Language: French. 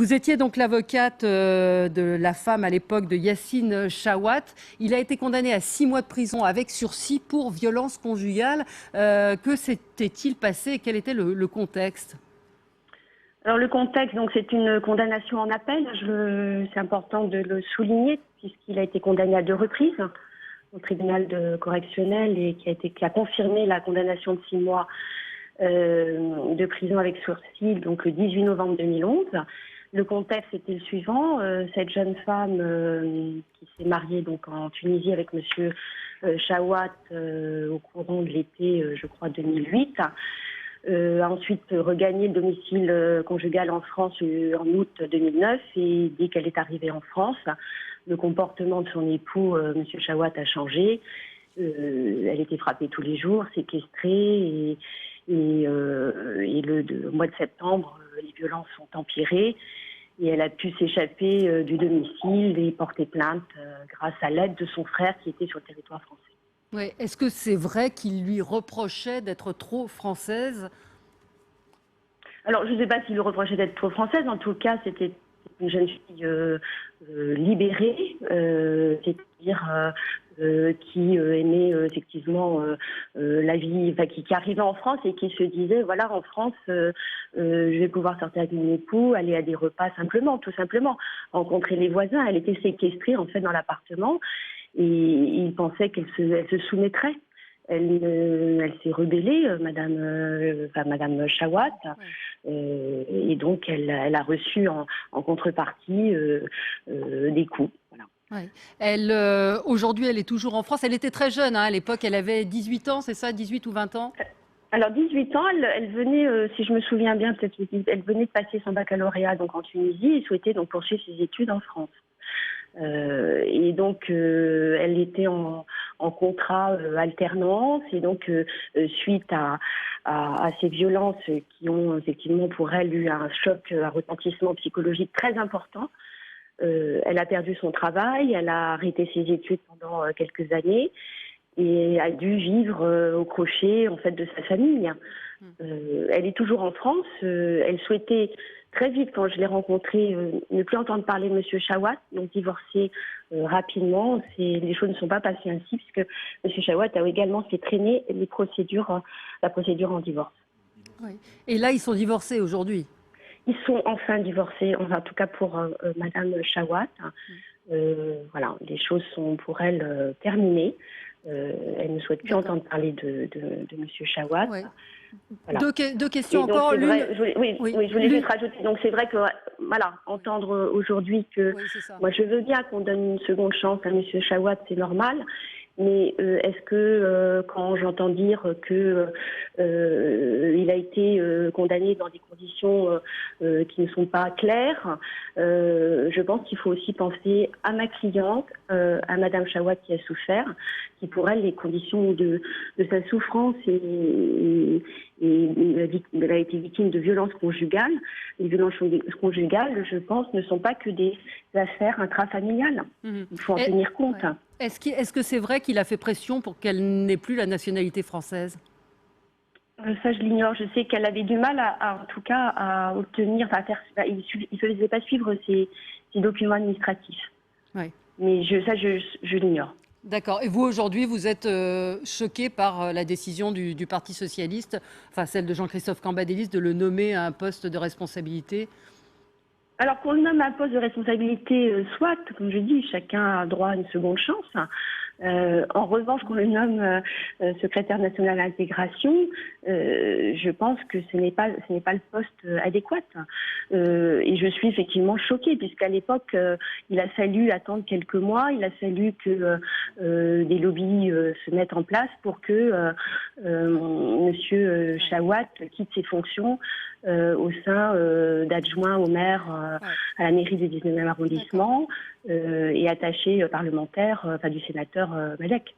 Vous étiez donc l'avocate de la femme à l'époque de Yassine Chawat. Il a été condamné à 6 mois de prison avec sursis pour violence conjugale. Que s'était-il passé et quel était le contexte? Alors le contexte, donc c'est une condamnation en appel. C'est important de le souligner puisqu'il a été condamné à 2 reprises au tribunal correctionnel et qui a confirmé la condamnation de 6 mois de prison avec sursis, donc le 18 novembre 2011. Le contexte était le suivant. Cette jeune femme qui s'est mariée donc en Tunisie avec Monsieur Chawat au courant de l'été, je crois, 2008. A ensuite regagné le domicile conjugal en France en août 2009 et dès qu'elle est arrivée en France, le comportement de son époux, Monsieur Chawat, a changé. Elle était frappée tous les jours, séquestrée et au mois de septembre, les violences sont empirées et elle a pu s'échapper du domicile et porter plainte grâce à l'aide de son frère qui était sur le territoire français. Ouais. Est-ce que c'est vrai qu'il lui reprochait d'être trop française? Alors, je ne sais pas s'il lui reprochait d'être trop française. En tout cas, c'était une jeune fille libérée, c'est-à-dire qui aimait effectivement la vie, enfin, qui arrivait en France et qui se disait, voilà, en France, je vais pouvoir sortir avec mon époux, aller à des repas simplement, tout simplement, rencontrer les voisins. Elle était séquestrée, en fait, dans l'appartement. Et il pensait qu'elle se soumettrait. Elle s'est rebellée, Madame Chawat, et donc elle a reçu en contrepartie des coups. Voilà. Ouais. Aujourd'hui, elle est toujours en France. Elle était très jeune, hein, à l'époque. Elle avait 18 ans, c'est ça, 18 ou 20 ans? Alors 18 ans, elle venait, si je me souviens bien, peut-être, elle venait de passer son baccalauréat donc en Tunisie et souhaitait donc poursuivre ses études en France. Et donc, elle était en contrat alternance et donc, suite à ces violences qui ont effectivement pour elle eu un choc, un retentissement psychologique très important, elle a perdu son travail, elle a arrêté ses études pendant quelques années et a dû vivre au crochet en fait de sa famille. Elle est toujours en France. Elle souhaitait très vite, quand je l'ai rencontrée, ne plus entendre parler de Monsieur Chawat, donc divorcer rapidement. Les choses ne sont pas passées ainsi, puisque Monsieur Chawat a également fait traîner la procédure en divorce. Oui. Et là, ils sont divorcés aujourd'hui? Ils sont enfin divorcés, en tout cas pour Madame Chawat. Voilà, les choses sont pour elle terminées. Elle ne souhaite plus entendre parler de Monsieur Chawat. Ouais. Voilà. Deux questions donc, encore. Je voulais juste rajouter. Donc c'est vrai que voilà, entendre aujourd'hui que moi je veux bien qu'on donne une seconde chance à Monsieur Chawat, c'est normal. Mais est-ce que quand j'entends dire que il a été condamné dans des conditions qui ne sont pas claires, je pense qu'il faut aussi penser à ma cliente, à Madame Chawat qui a souffert, qui pour elle les conditions de sa souffrance et elle a été victime de violences conjugales. Les violences conjugales, je pense, ne sont pas que des affaires intrafamiliales. Il faut en tenir compte. Ouais. Est-ce que c'est vrai qu'il a fait pression pour qu'elle n'ait plus la nationalité française? Ça, je l'ignore. Je sais qu'elle avait du mal, en tout cas, à obtenir. Il ne faisait pas suivre ses documents administratifs. Ouais. Mais je l'ignore. D'accord. Et vous, aujourd'hui, vous êtes choqué par la décision du Parti socialiste, enfin celle de Jean-Christophe Cambadélis, de le nommer à un poste de responsabilité? Alors, qu'on le nomme à un poste de responsabilité, soit, comme je dis, chacun a droit à une seconde chance. En revanche, qu'on le nomme secrétaire national à l'intégration, je pense que ce n'est pas le poste adéquat. Et je suis effectivement choquée, puisqu'à l'époque, il a fallu attendre quelques mois, il a fallu que des lobbies se mettent en place pour que Monsieur Chawat quitte ses fonctions au sein d'adjoint au maire à la mairie du 19e arrondissement et attaché parlementaire du sénateur Malek.